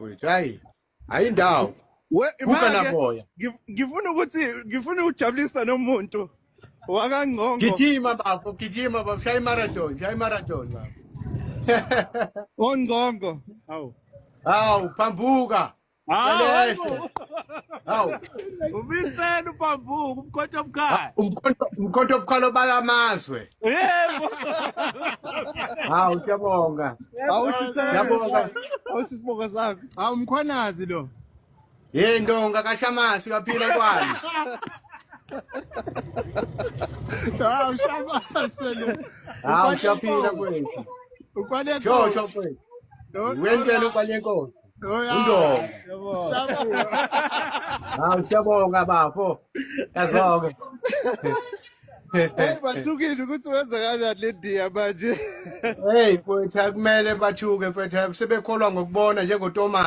Wait, ayindawo. Vuka naboya. ngifuna ukujabulisa nomuntu wakangqongo. Gijima bafo, shaya marathon bafo. Ongqongo. Hawu, phambuka. Celeste. Hawu. Ubifena upambuka umkhonto omkhaya. Umkhonto obukhalo bayamazwe. Yebo. Hawu, siyabonga. Siyabonga. Awusibonga sakho. Umkhwanazi lo. Ndonga kaShamasi uyaphila kwani? Shamasi lo. Uyaphila kwethu. Ukwane Shosho kwethu. Wenzeni ukwalenkosi. Undonga. Siyabonga bafo. Yazonke. Bahlukile ukuthi wenza kanjani le ndiya manje. Mfowethu kumele bathuke mfowethu sebekholwa ngokubona njengoThomas.